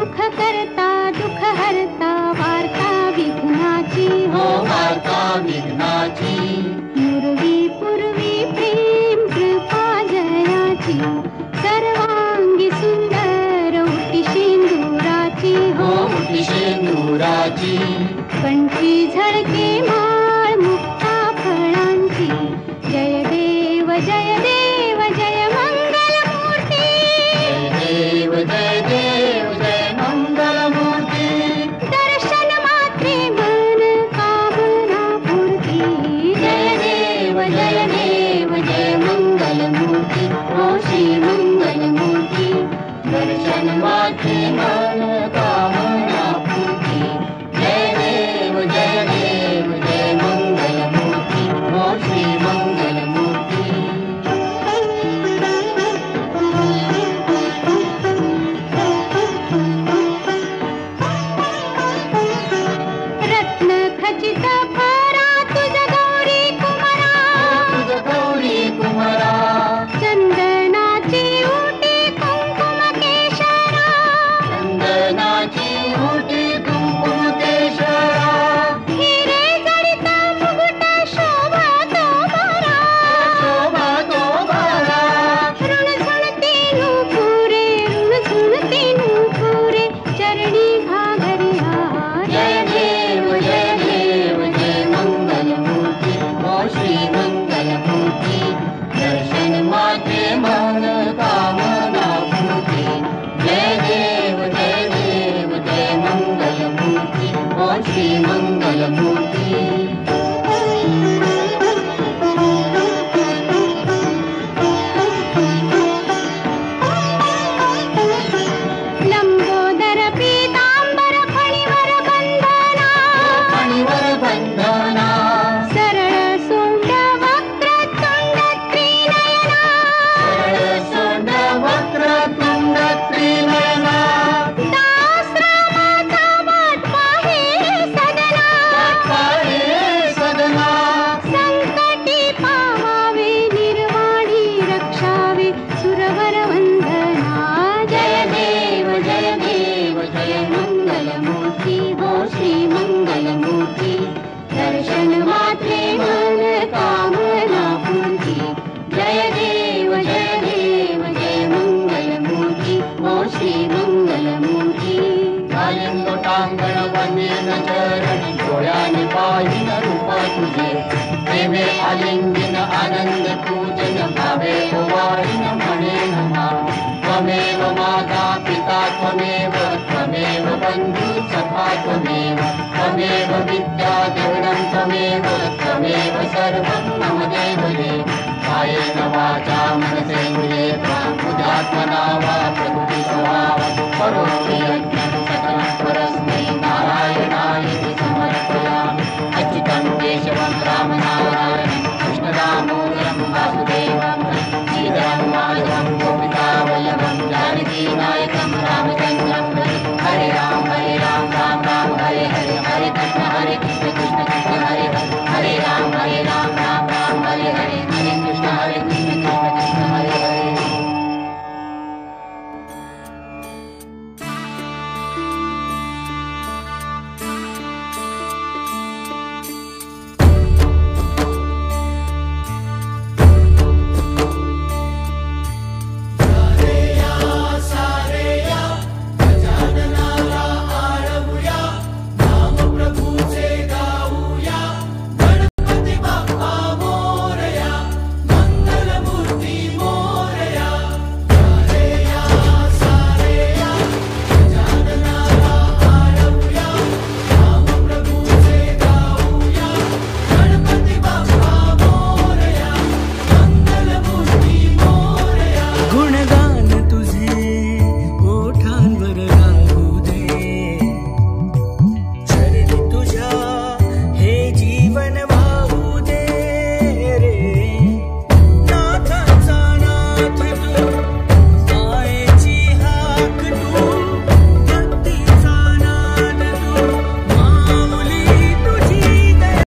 सुख करता दुःख हरता वार्ता विघ्नाची हो वार्ता विघ्नाची पूर्वी पूर्वी प्रेम कृपा जयाची सर्वांगी सुंदर उटी शेंदुराची हो उटी शेंदुराची कंठी झळके माळ मुक्ता फळांची जय देव जय देव जय मंगल मूर्ती जय देव जय मंगल मूर्ती दर्शन मात्रे मन कामना पूर्ती जय देव जय मंगल मूर्ती हो श्री मंगल मूर्ती दर्शन मात्रे मन कामना पूर्ती जय देव जय मंगल मूर्ती हो श्री मंगल मूर्ती रत्न खचित फरा तुझ गौरी कुमारा तुझ गौरी कुमारा चंदनाची उटी कुंकुम केशरा चंदनाची उटी कुंकुम केशरा हिरे जडित मुकुट शोभा तो भरा शोभा तो भरा ऋणझुणती नूपुरे ऋणझुणती नूपुरे चरणी घागरिया जय देव जय मंगल मूर्ती हो श्री मंगल मूर्ती दर्शन मात्रे मन कामना पूर्ती जय देव जय मंगल मूर्ती हो श्री मंगल मूर्ती लंबोदर पीतांबर फणीवर बंधना फणीवर बंधना सरळ सोंड वक्रतुंड त्रिनयना सरळ सोंड वक्रतुंड त्रिनयना दासरामाचा वाट पाहे सदना पाहे सदना संकटी पावावे निर्वाणी रक्षावे सुरवर वंदना जय देव जय मंगल मूर्ती हो श्री मंगल मूर्ती दर्शन मात्रे मन कामना पूर्ती जय देव जय मंगल मूर्ती हो श्री मंगल मूर्ती कालिंद टांगण वनेन चरण डोळ्याने पाहिन रूप तुझे प्रेमे आलिंगन आनंद पूजन भावे ओवाळीन म्हणेन मा त्वमेव माता पिता त्वमेव बंधु सखा त्वमेव विद्या देवनं त्वमेव सर्वं मम देवदेव कायेन वाचा मनसेन्द्रिये त्वां बुद्ध्यात्मना वा प्रकृतिस्वभावं करोमि यज्ञं